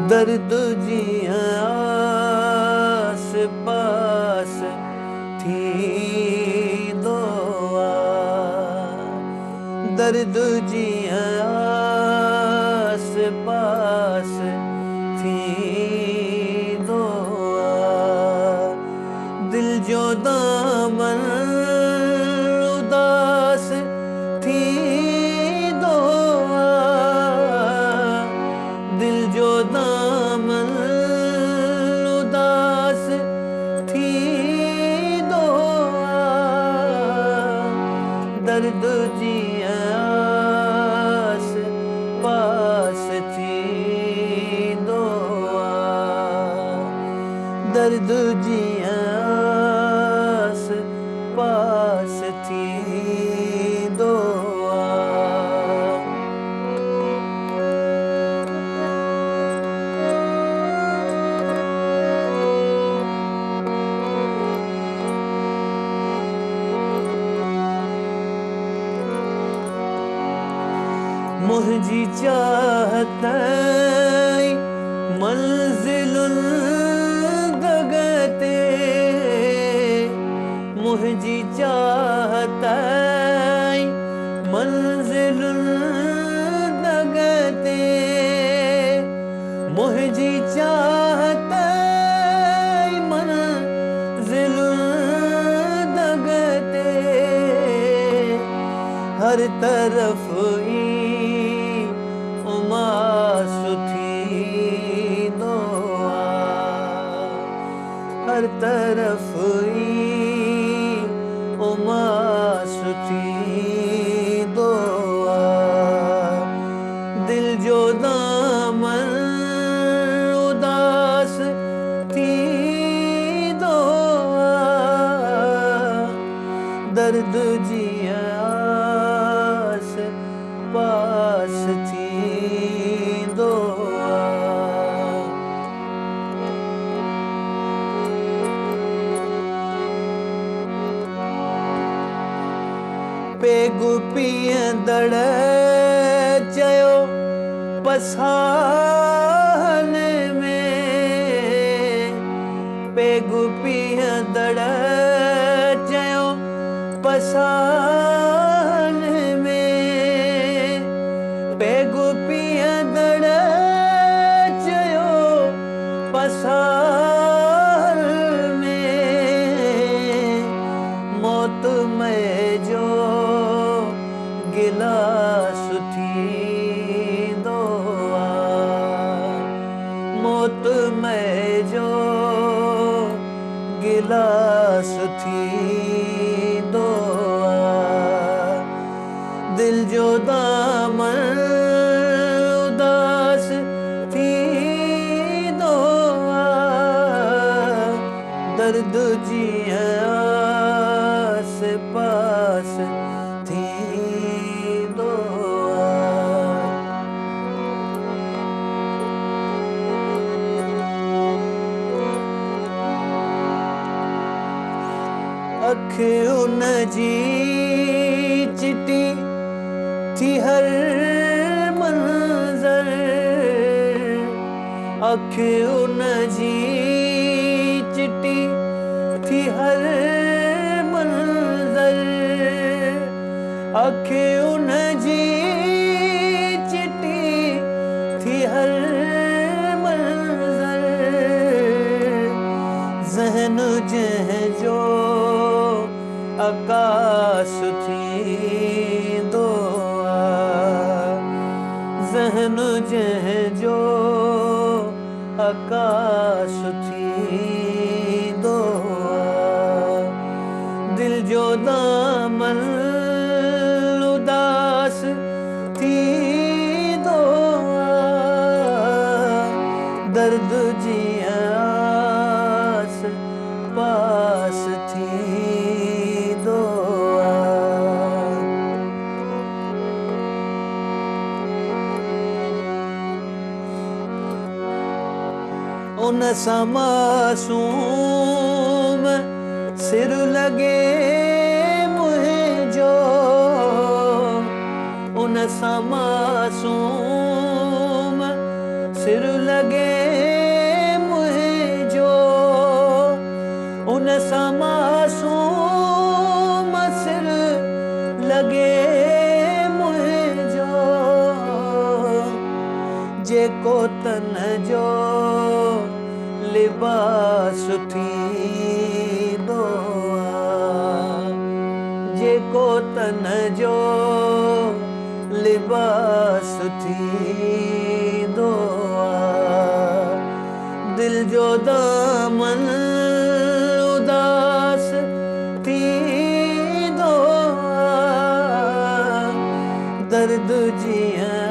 दर्द जिया आस पास थी दुआ, दर्द जिया आस पास थी दुआ, दिल जो दामन उदास थी दुआ, दिल जो दामन उदास थी दुआ, दर्द जिया आस पास थी दुआ, दर्द जिया आस पास थी दुआ। मुझी चाहत मंजिलुल दगते, मुझी चाहत मंजिलुल दगते, मुझी चाहत मंजिलुल दगते, हर तरफ उमास थी दुआ, हर तरफ उमास थी दुआ, दिल जो दामन उदास थी दुआ, दर्द जिया आस पास थी दुआ। पेगु पीअंदड़ चयो पसाहन में, पेगु पीअंदड़ चयो पसाहन में, पेगु पीअंदड़ चयो पसाहन में, मौत में जो गिलास थी दुआ, मौत में जो गिलास थी दुआ, दिल जो दामन उदास थी दुआ, दर्द जिया आस पास थी दुआ। अख उन जी चिटी थी हर मंजर, अख उन जी चिटी थी हर मंजर, अख उन जी चिटी थी हर मंजर, ज़हन जह जो आकाश थी दुआ, ज़हन जह जो आकाश थी दुआ, दिल जो दामन उदास थी दुआ, दर्द जिया आस पास थी दुआ। उन सा मासूम सिर लगे मुझो, उन सा मासूम सिर लगे सां मासूम सिर लॻे मुंहिंजो, जेको तन जो लिबास थींदो आहे, जेको तन जो लिबास थींदो आहे। दिल जो दामन उदास थींदो आहे, दर्द जीअं